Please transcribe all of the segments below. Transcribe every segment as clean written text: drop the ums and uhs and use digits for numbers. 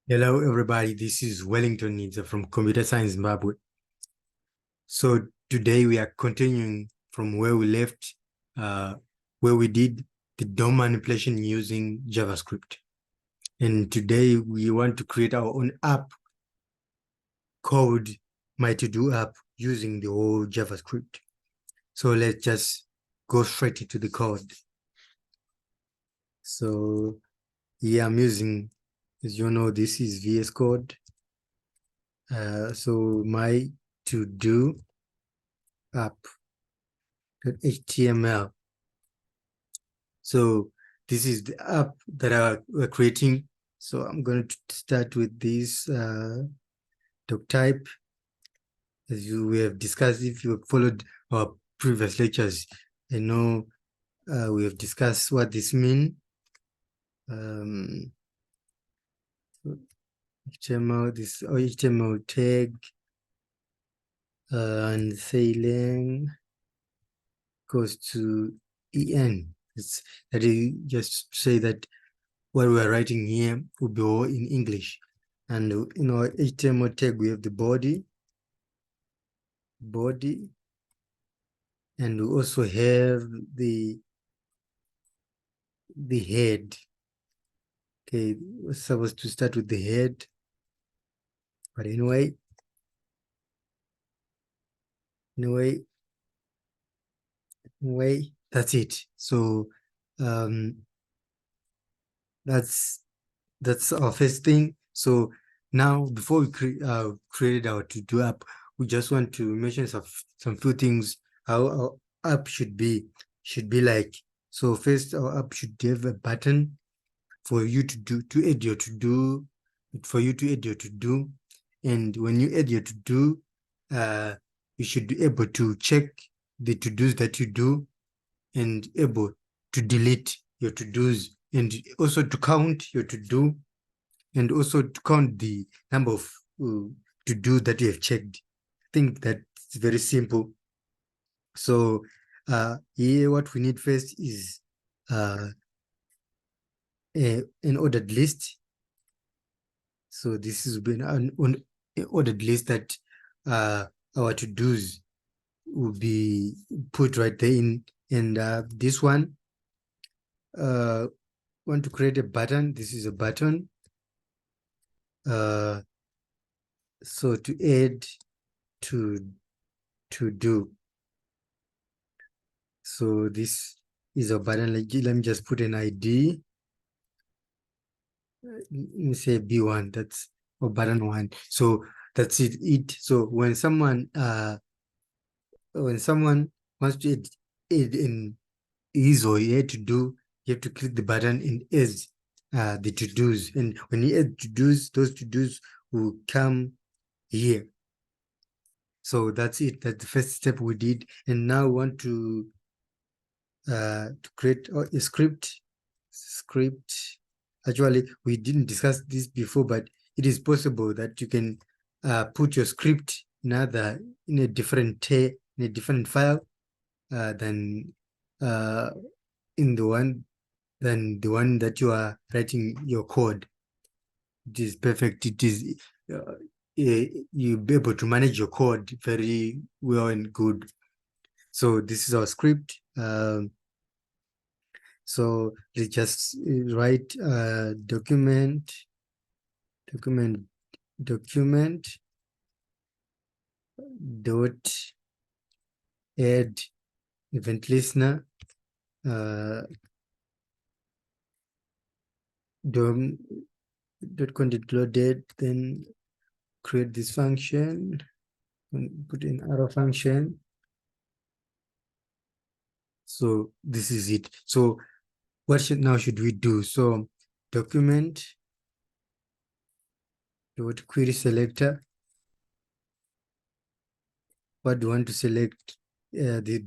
Hello, everybody. This is Wellington Nidza from Computer Science Zimbabwe. So today we are continuing from where we left, where we did the DOM manipulation using JavaScript. And today we want to create our own app called My To-Do app using the whole JavaScript. So let's just go straight into the code. So here I'm using, as you know, this is VS Code. So my to-do app.html. So this is the app that we're creating. So I'm going to start with this doc type. As we have discussed, if you have followed our previous lectures, I know we have discussed what this means. HTML, this HTML tag and say lang goes to en. That is just say that what we're writing here will be all in English. And in our HTML tag, we have the body, and we also have the head. Okay, we're supposed to start with the head, but anyway, that's it. So that's our first thing. So now, before we created our to-do app, we just want to mention some few things how our app should be like. So first, our app should have a button for you to add your to-do, and when you add your to-do, you should be able to check the to-dos that you do and able to delete your to-dos and also to count your to-do and also to count the number of to-do that you have checked. I think that's very simple. So here what we need first is an ordered list. So this is been an ordered list that our to-dos will be put right there in. And this one, want to create a button. This is a button. So to add to do. So this is a button. Let me just put an ID. Let me say B1. That's or button 1. So that's it. So when someone wants to add in his or her to do, you have to click the button and add the to-dos. And when you add to-dos, those to-dos will come here. So that's it. That's the first step we did. And now we want to create a script. Actually, we didn't discuss this before, but it is possible that you can put your script in a different file than the one that you are writing your code. It is perfect. It is you'll be able to manage your code very well and good. So this is our script. So let's just write document dot add event listener dom dot content loaded, then create this function and put in arrow function. So this is it. So what should we do? So document dot query selector. What do you want to select? This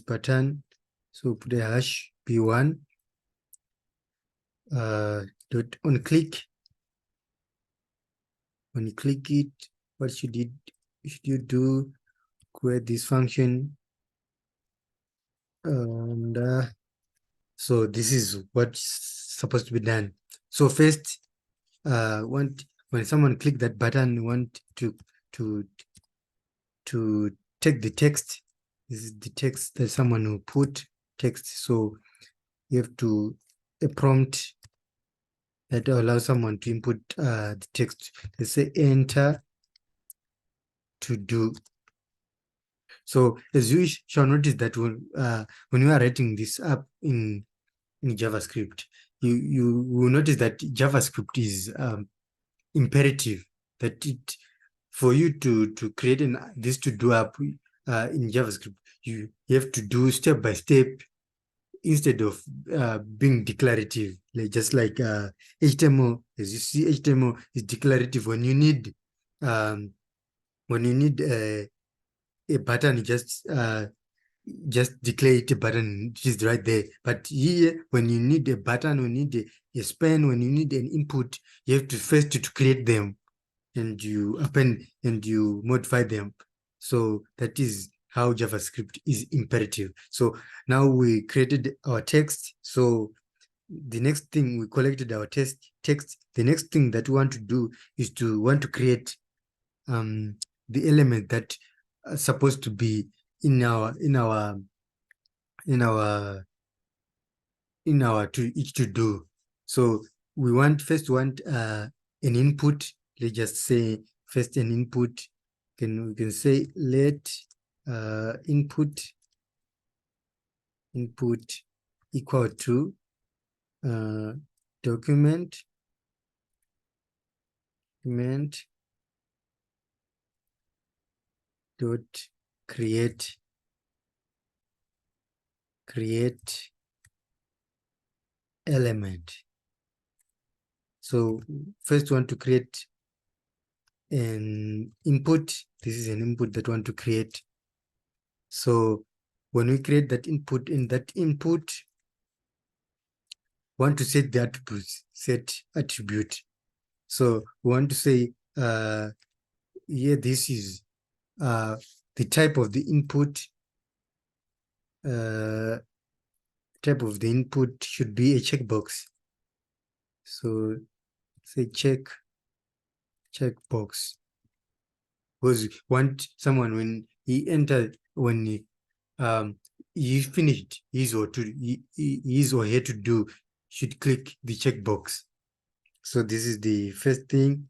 button. So put a hash b1 dot on click. When you click it, what should you do? Create this function, and so this is what's supposed to be done. So first, want when someone click that button, want to take the text. This is the text that someone will put text. So you have to a prompt that allows someone to input the text. Let's say enter to do. So as you shall notice that when you are writing this app in JavaScript, you will notice that JavaScript is imperative, that it for you to create this to do app in JavaScript, you have to do step by step instead of being declarative, like just like HTML. As you see, HTML is declarative. When you need a button, you just declare it a button, it is right there. But here, when you need a button, when you need a span, when you need an input, you have to first to create them, and you append and you modify them. So that is how JavaScript is imperative. So now we created our text. So the next thing, we collected our text. The next thing that we want to do is to want to create the element that are supposed to be in our to each to do. So we first want an input. Let's just say first an input. We can say let input equal to document dot create element. So first we want to create an input. This is an input that we want to create. So when we create that input, in that input, want to set the attributes, set attribute. So we want to say here this is the type of the input. Type of the input should be a checkbox. So say checkbox, because want someone when he entered, when he finished his or her to do, should click the checkbox. So this is the first thing.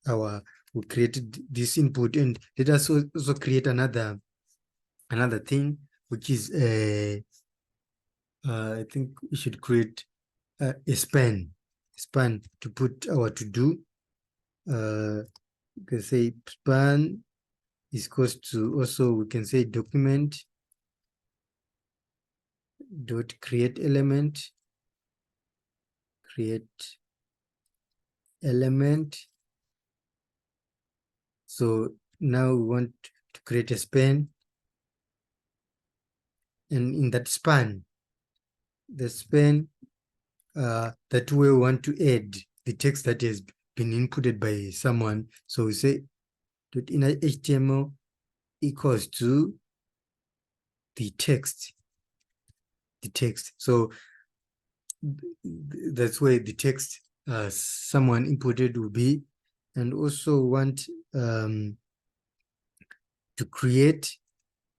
We created this input, and let us also create another thing, which is I think we should create a span to put our to do. We can say span is equals to, also we can say document dot create element So now we want to create a span, and in that span, the span that we want to add the text that has been inputted by someone. So we say dot inner HTML equals to the text. So that's where the text someone inputted will be. And also want to create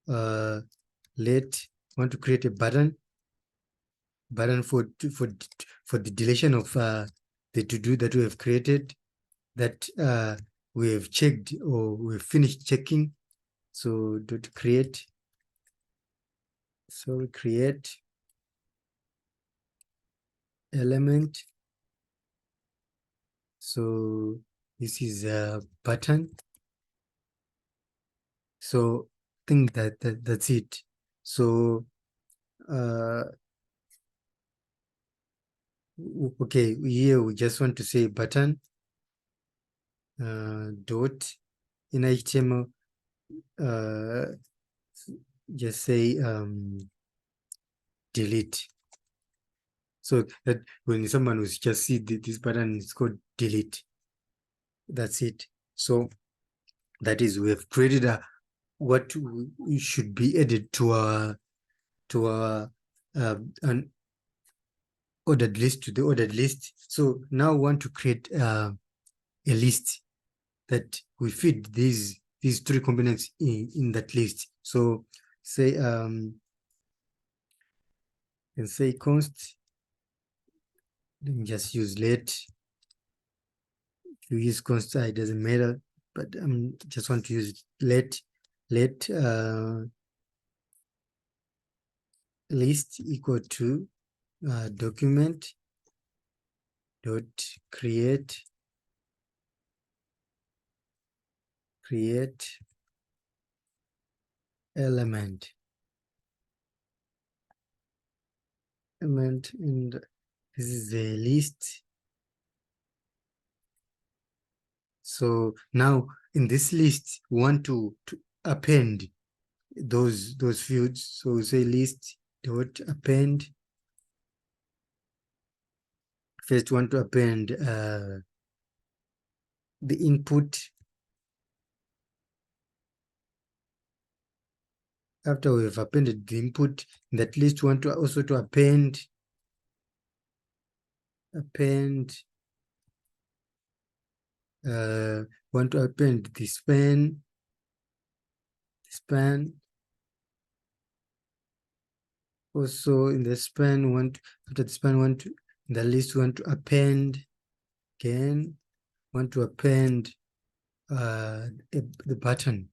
want to create a button for the deletion of the to-do that we have created, that we have checked or we've finished checking. So dot create element. So this is a button. So I think that's it. So okay, here we just want to say button dot in HTML, just say delete. So that when someone will just see this button, it's called delete. That's it. So that is, we have created what we should be added to our ordered list to the ordered list. So now we want to create a list that we feed these three components in that list. So say and say const, let me just use let. If you use const, it doesn't matter, but just want to use let list equal to document dot create element, and this is the list. So now in this list we want to append those fields. So we say list dot append. First we want to append the input. After we've appended the input in that list, we want to also to append want to append the span. Also in the span, after the span, in the list, we want to append again, want to append the button.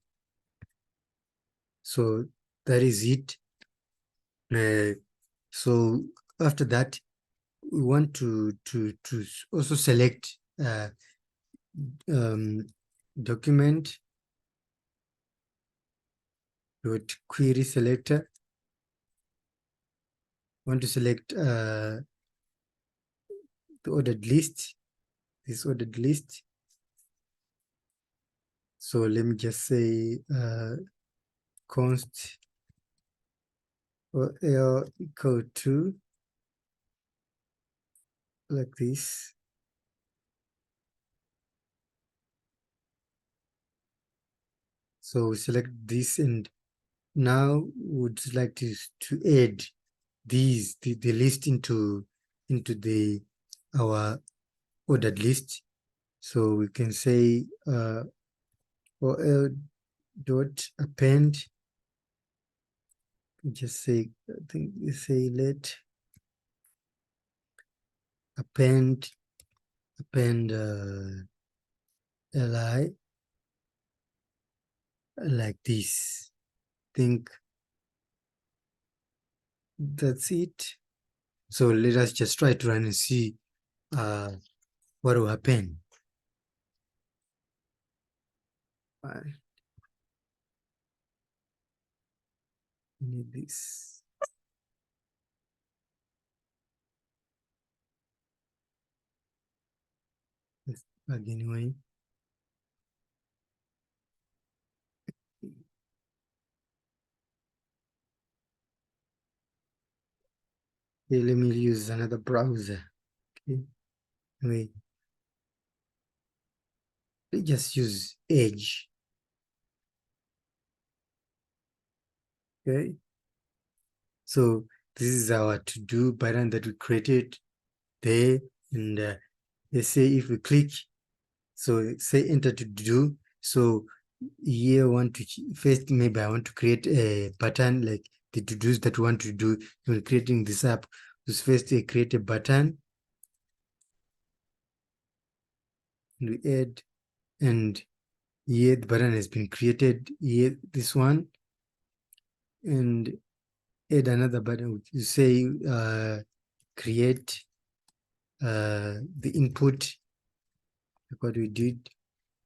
So that is it. So after that, we want to also select document dot query selector. Want to select the ordered list, this ordered list. So let me just say const or L equal to like this. So we select this, and now would like to add these the list into the our ordered list. So we can say or dot append. Just say, I think we say let append li like this. Think that's it. So let us just try to run and see what will happen. Need this. Let's plug anyway. Okay, let me use another browser. Okay, wait. Let's just use Edge. Okay, so this is our to-do button that we created there, and let's say if we click, so say enter to do. So here first maybe I want to create a button like the to-dos that we want to do when creating this app. Just first create a button, and we add, and here the button has been created, here this one, and add another button which you say create the input, like what we did,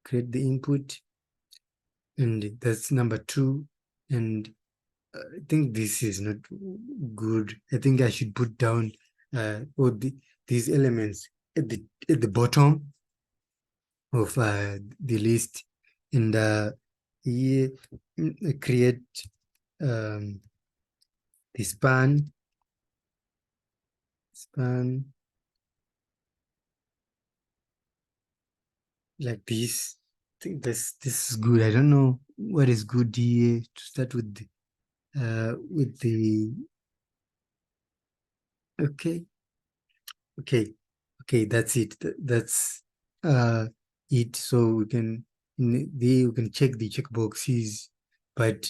create the input, and that's number 2. And I think this is not good. I think I should put down all these elements at the bottom of the list, and here create the span like this. I think this is good. I don't know what is good here to start with the okay. Okay, that's it. That's it. So we can we can check the checkboxes, but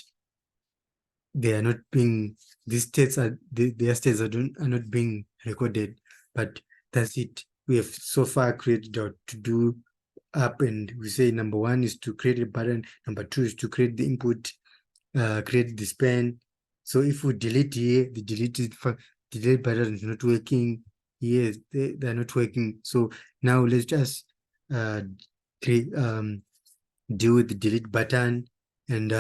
they are not being, these states are their states are not being recorded. But that's it. We have so far created our to-do app, and we say number one is to create a button, number two is to create the input, create the span. So if we delete here, the delete button is not working. Yes, they're not working. So now let's just create deal with the delete button, and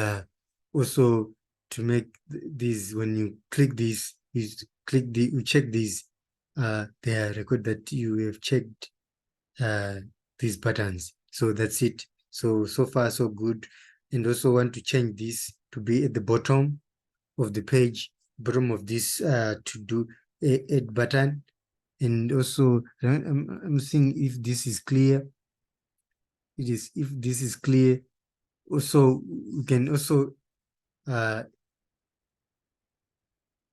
also to make these, when you click this, you check these, they are record that you have checked uh, these buttons. So that's it. So far so good. And also want to change this to be at the bottom of the page, bottom of this to do add button. And also I'm seeing if this is clear. It is, if this is clear. Also we can also uh,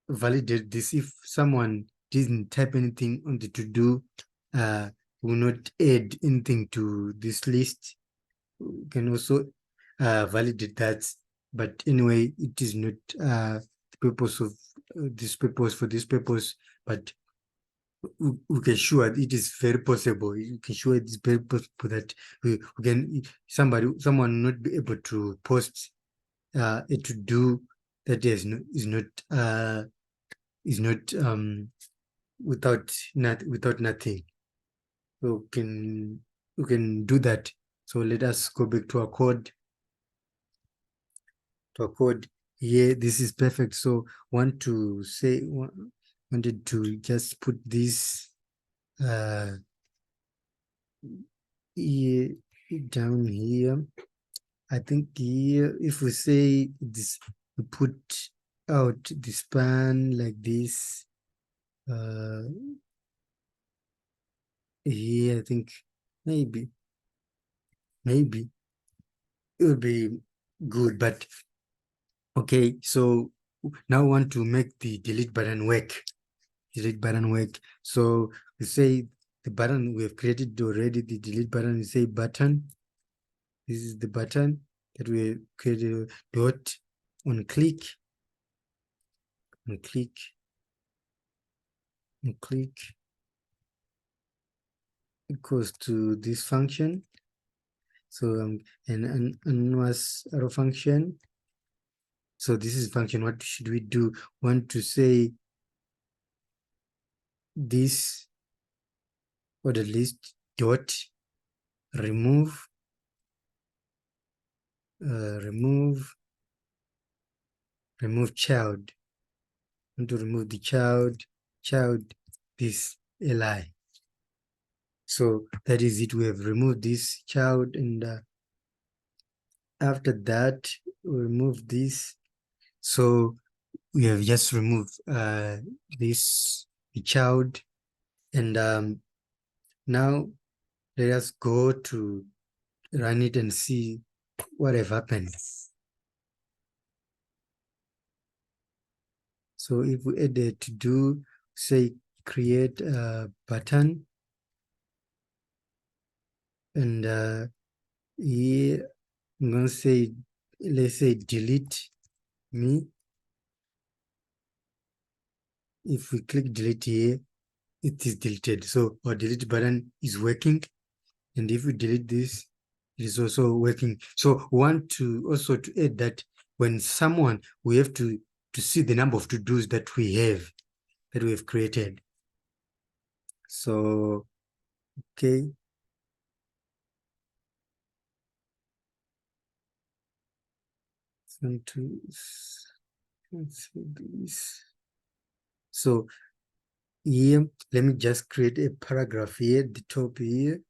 validate this. If someone didn't type anything on the to-do, will not add anything to this list, we can also validate that. But anyway, it is not the purpose of this purpose, for this purpose, but we can sure it is very possible. You can sure it is very possible that we can, someone not be able to post a to do that is not without nothing. So we can do that. So let us go back to our code. Here, this is perfect. So wanted to just put this here, down here. I think here, if we say this, we put out the span like this. Here, I think maybe it would be good, but okay. So now we want to make the delete button work. So we say the button we have created already, the delete button, we say button. This is the button that we created, dot on click, equals to this function. So an anonymous arrow function. So this is function. What should we do? Want to say this ordered list dot remove child. Want to remove the child this li. So that is it. We have removed this child, and after that we remove this. So we have just removed this child, and now let us go to run it and see what have happened. So if we add a to do, say create a button, and here I'm going to say, let's say delete me. If we click delete here, it is deleted. So our delete button is working. And if we delete this, it is also working. So we want to also to add that when someone, we have to see the number of to-dos that we have created. So, okay. Let's see this. So here, let me just create a paragraph here at the top here.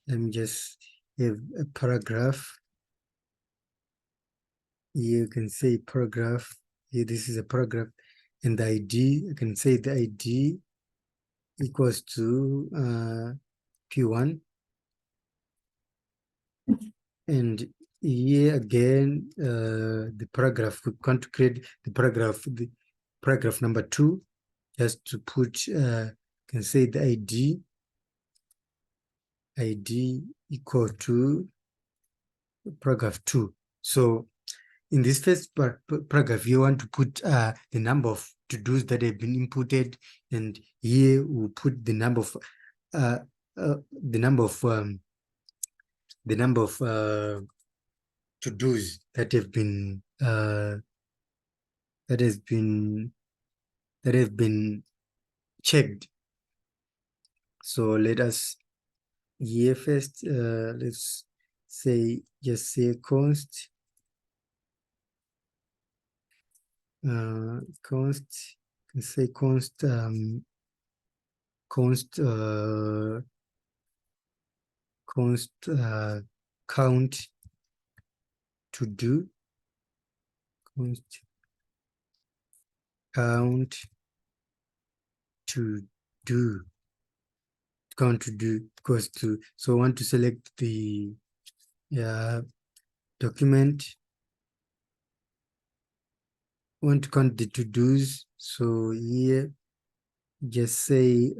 Let me just have a paragraph. Here you can say paragraph. Here, this is a paragraph. And the ID, you can say the ID equals to P1. And here again, the paragraph, we want to create the paragraph number 2, just to put, can say the ID equal to paragraph 2. So in this first paragraph, you want to put the number of to-dos that have been inputted, and here we'll put the number of to-dos that have been checked. So let us here first let's say just say const count to do const count to do equals to, so I want to select the document, want to count the to-dos. So here just say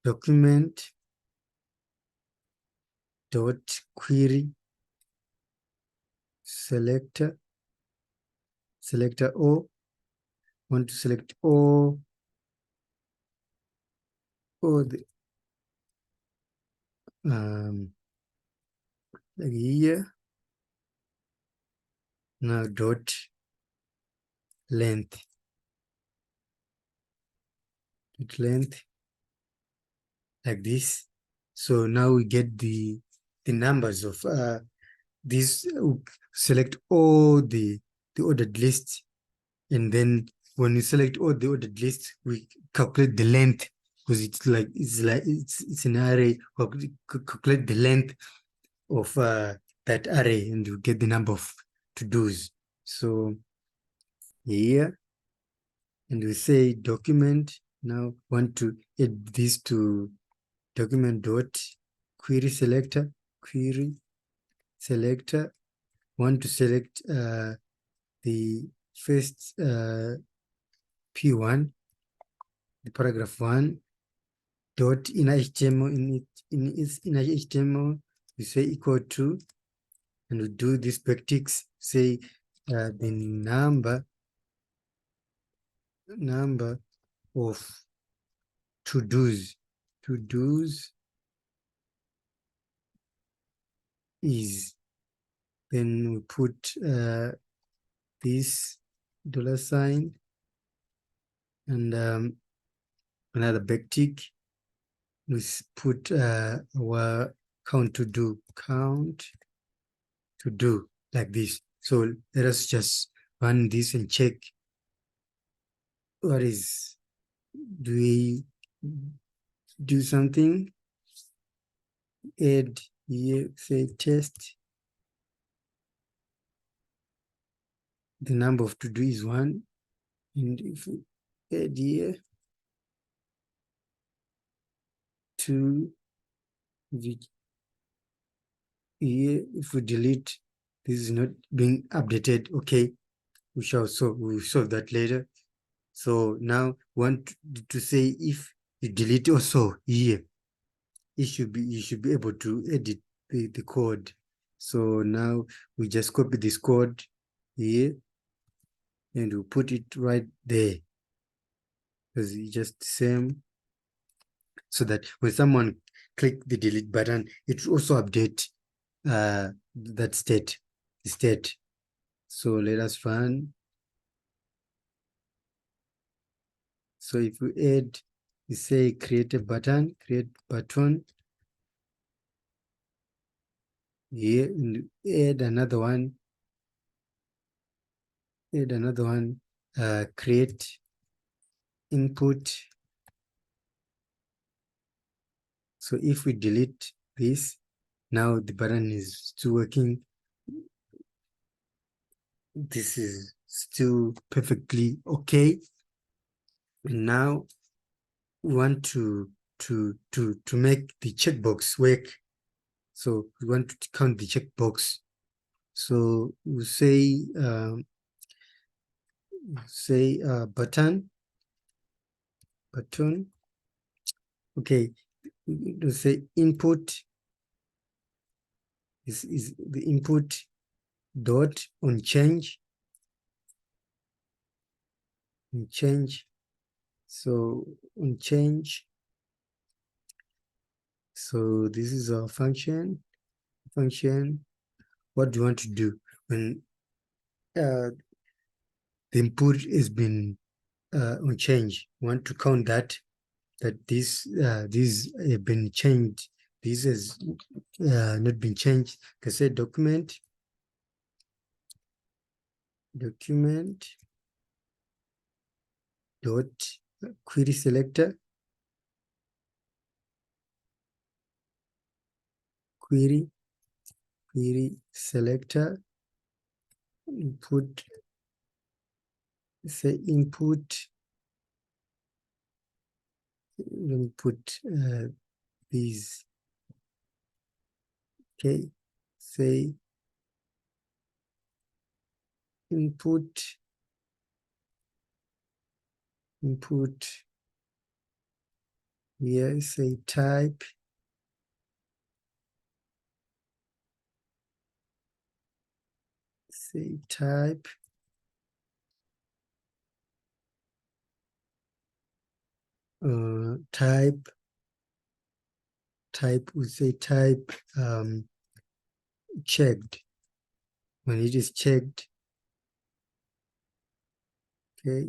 document dot query selector O, want to select all the like here. Now dot length like this. So now we get the numbers of this. Select all the ordered lists, and then when we select all the ordered lists, we calculate the length, because it's an array. We calculate the length of that array, and you get the number of to-dos. So here, and we say document. Now want to add this to document dot query selector. Want to select the first P1, the paragraph 1 dot inner HTML. In its inner HTML, we say equal to, and we do this backticks, say the number of to-dos is, then we put this $, and another backtick. We put our count to do like this. So let us just run this and check what is, do we do something, add here, say test, the number of to do is 1, and if we add here 2, here if we delete, this is not being updated. Okay, we will solve that later. So now want to say if you delete also here, you should be able to edit the code. So now we just copy this code here, and we put it right there, because it's just the same, so that when someone click the delete button, it will also update that state. So let us run. So if we add, we say create button here, and add another one, create input. So if we delete this, now the button is still working. This is still perfectly okay. And now we want to make the checkbox work. So we want to count the checkbox. So we say button button. Okay, to say input. This is the input dot on change. On change. So on change. So this is our function. Function. What do you want to do when the input has been on change? We want to count that these have been changed. This has not been changed. You can say document dot query selector query selector input, say input. Let me put these. Okay, say input here, say type, type, we say type checked. When it is checked, okay,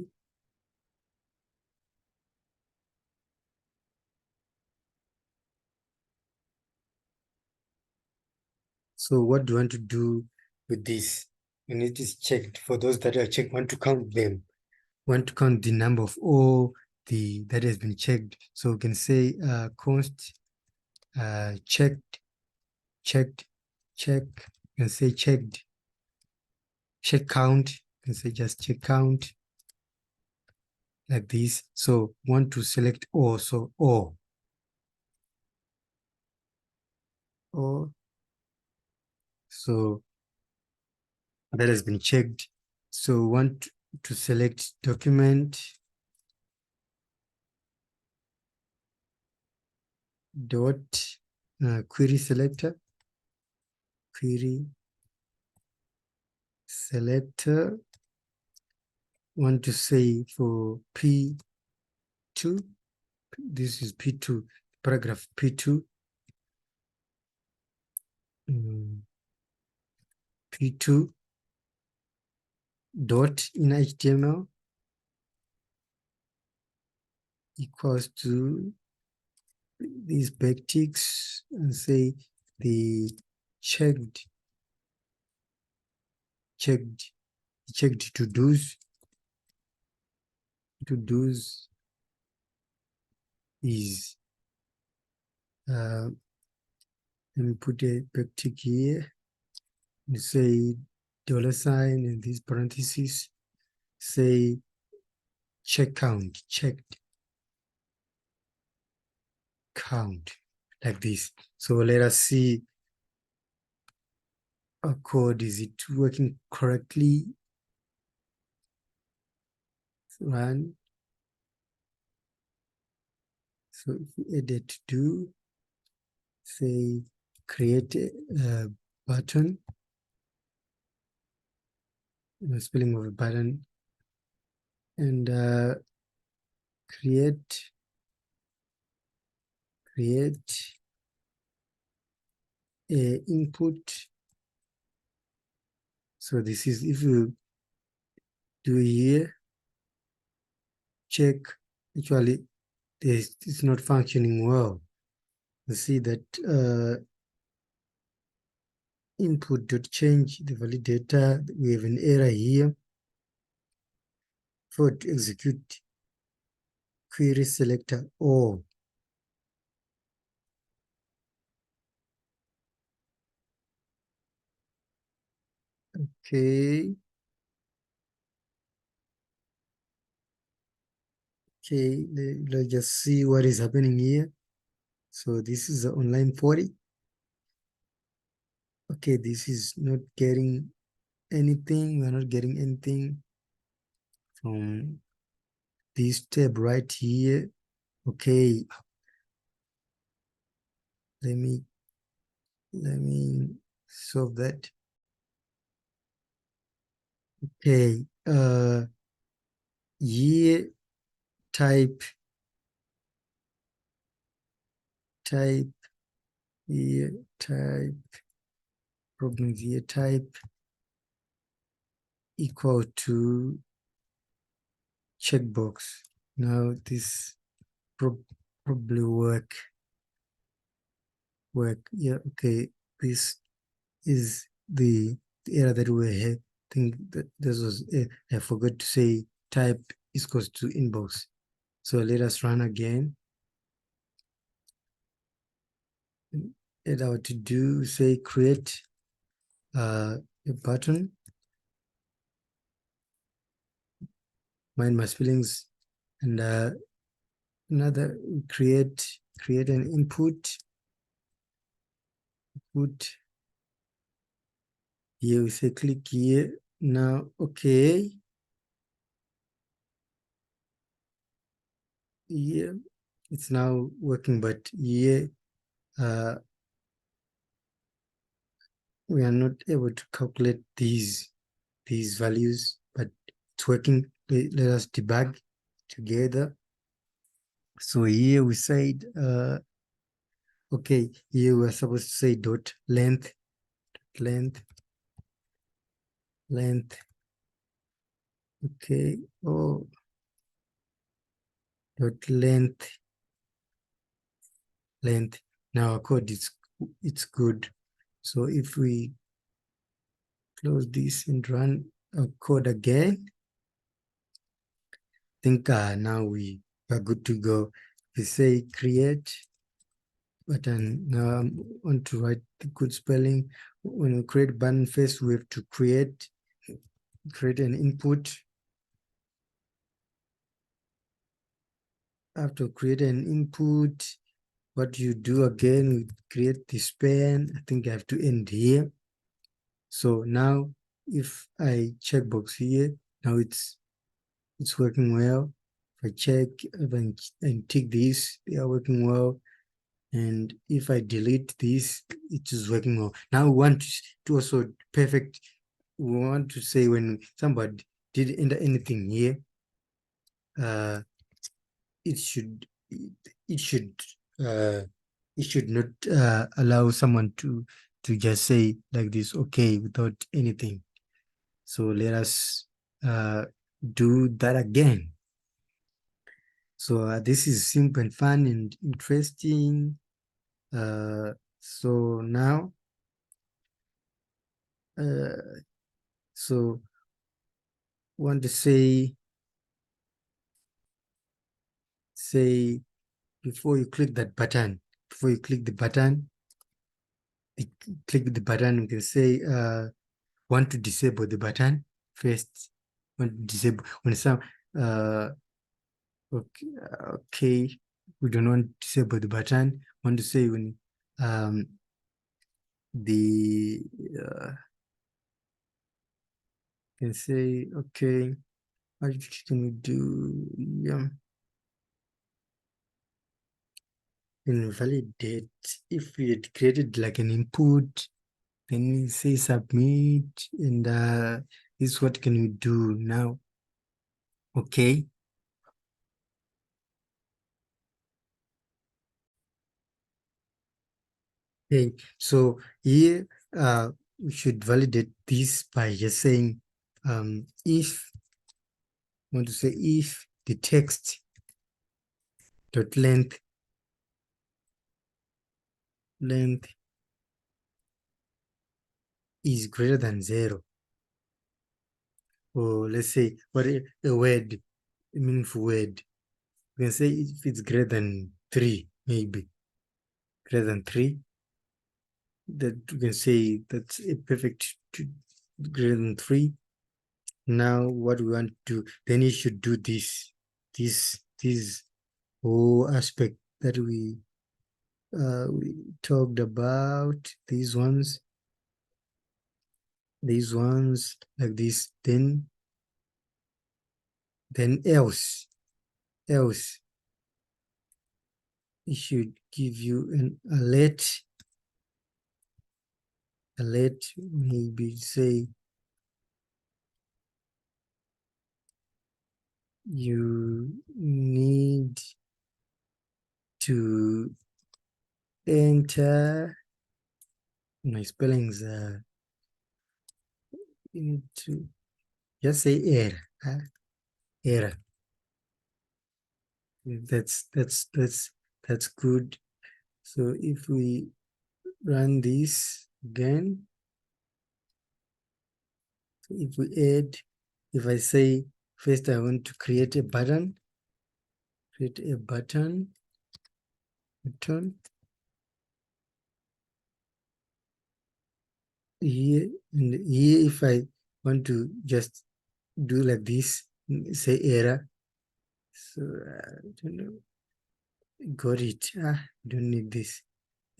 so what do you want to do with this when it is checked? For those that are checked, want to count them, want to count the number of all that has been checked. So we can say const checked, check. You can say checked, check count. You can say just check count like this. So want to select all, so all. So that has been checked. So want to select document dot query selector, want to say for P2, this is P2, paragraph P2, P2 dot in HTML equals to these backticks and say the checked to do's is let me put a backtick here and say $sign and these parentheses, say check count, checked count, like this. So let us see our code. Is it working correctly? Run. So if we edit do, say create a button, spelling of a button, and create a input. So this is, if you do here, check, actually it's not functioning well. You see that input dot change the validator, we have an error here. For to execute query selector all. Okay. Let's just see what is happening here. So this is the online 40. Okay, this is not getting anything. We're not getting anything from this tab right here. Okay, let me solve that. Okay, year type year type problems year type equal to checkbox. Now this probably work. Yeah, okay. This is the error that we had. I think that this was I forgot to say type is equals to inbox. So let us run again. And our to do say create a button. Mind my spellings, and another create an input. Here we say click here. Now, okay. Yeah, it's now working, but here we are not able to calculate these values, but it's working. Let us debug together. So here we said okay, here we're supposed to say dot length. Okay, oh, dot length. Now our code is it's good. So if we close this and run our code again, I think now we are good to go. We say create button. Now I want to write the good spelling. When we create button first, we have to create an input. After create an input, what you do again, we create the span. I think I have to end here. So now if I checkbox here, now it's working well. If I check and tick this, they are working well. And if I delete this, it is working well. Now we want to also perfect. We want to say when somebody did enter anything here, it should uh, not allow someone to just say like this, okay, without anything. So let us do that again. So this is simple and fun and interesting. So now, so want to say before you click that button, you click the button, you can say want to disable the button first. Want to disable when some okay, we don't want to disable the button. Want to say when the can say okay, what can we do? Yeah, invalidate if we had created like an input, then we say submit, and this is what can we do now. Okay, okay, so here we should validate this by just saying if want to say if the text dot length is greater than 0, or let's say what a word, a meaningful word, we can say if it's greater than 3, maybe greater than 3, that you can say that's a perfect greater than 3. Now what we want to do, then you should do this whole aspect that we talked about, these ones like this, then else it should give you an alert. Maybe say you need to enter. My spellings are, you need to just say error. Error. That's good. So if we run this again, if we add, if I say first I want to create a button, create a button. Here, and here if I want to just do like this, say error. So I don't know, got it. Don't need this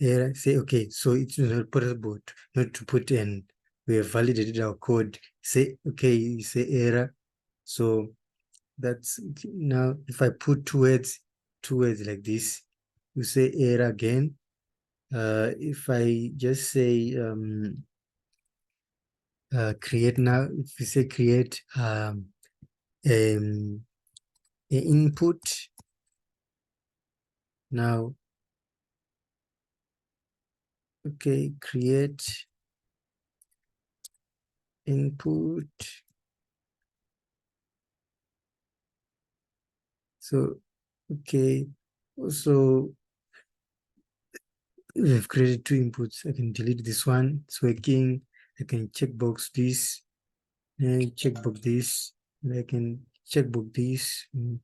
error. Say okay, so it's not possible not to put in. We have validated our code. Say okay, say error. So that's now if I put two words like this, you say error again. If I just say create now, if we say create an input now, okay, create input. So okay, so we've created two inputs. I can delete this one, it's working. I can checkbox this and checkbox this, and I can checkbox this. And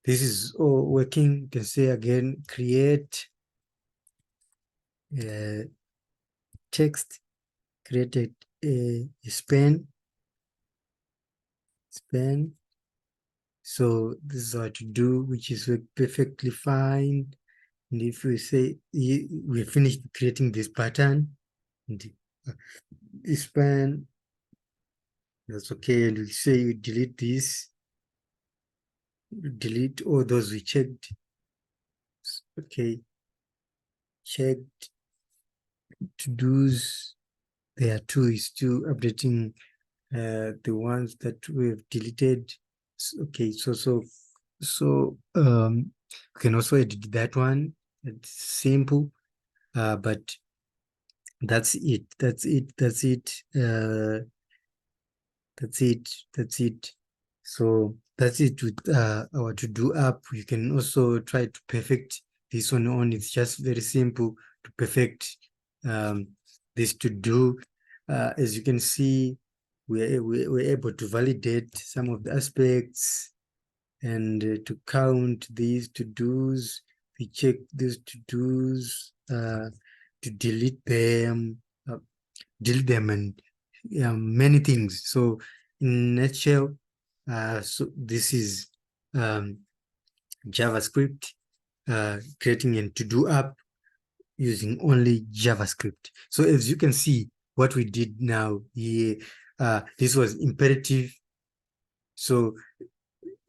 this is all working. You can say again, create text, created a span. So this is what to do, which is perfectly fine. And if we say we finished creating this pattern, and this span, that's okay. And we say you delete this, delete all those we checked. Okay, checked to do's. There are two is still updating the ones that we've deleted. Okay, so we can also edit that one. It's simple, but that's it. That's it. So that's it with our to-do app. You can also try to perfect this one on. It's just very simple to perfect this to-do. As you can see, we're able to validate some of the aspects and to count these to-dos. We check these to-dos, to delete them, and many things. So in a nutshell, so this is JavaScript, creating a to-do app using only JavaScript. So as you can see, what we did now here, this was imperative. So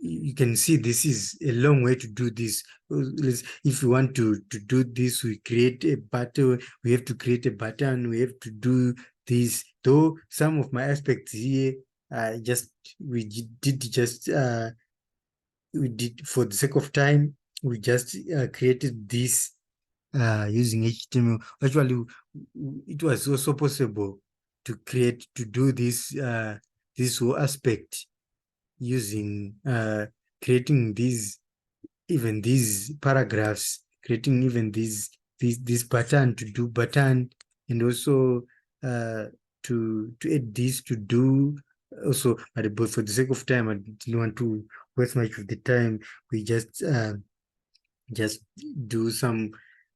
you can see this is a long way to do this. If we want to do this, we create a button, we have to create a button, we have to do this. Though some of my aspects here, we did for the sake of time, we just created this using HTML. Actually, it was also possible to do this whole aspect using creating these paragraphs, creating even this button to do button, and also to add this to do also. But for the sake of time, I didn't want to waste much of the time. We just do some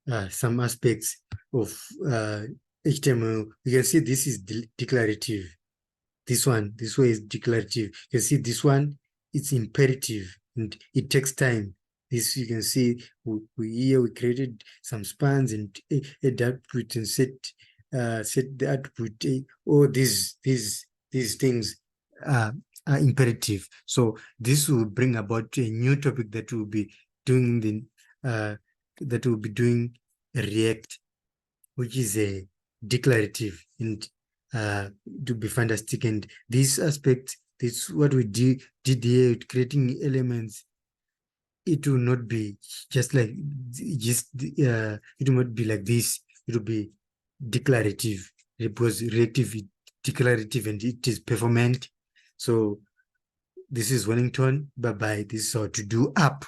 aspects of HTML. You can see this is declarative. This way is declarative. You can see this one, it's imperative and it takes time. This you can see here we created some spans and add output and set the output. All these things are imperative. So this will bring about a new topic that we'll be doing in that will be doing React, which is a declarative and to be fantastic. And this aspect, this what we did here with creating elements. It will not be just like it will not be like this. It will be declarative because reactive is declarative and it is performant. So this is Wellington. Bye bye. This is our Todo App.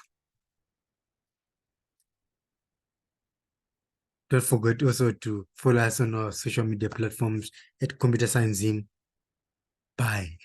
Don't forget also to follow us on our social media platforms at Computer Science Zine. Bye.